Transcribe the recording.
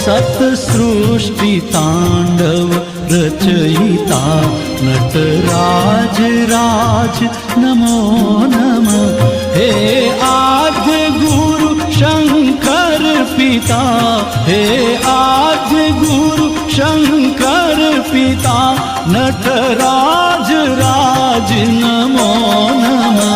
सत्सृष्टि तांडव रचयिता नटराज राज नमो नमः। हे आद्य गुरु शंकर पिता, हे आद्य गुरु शंकर पिता नटराज राज नमो नमः।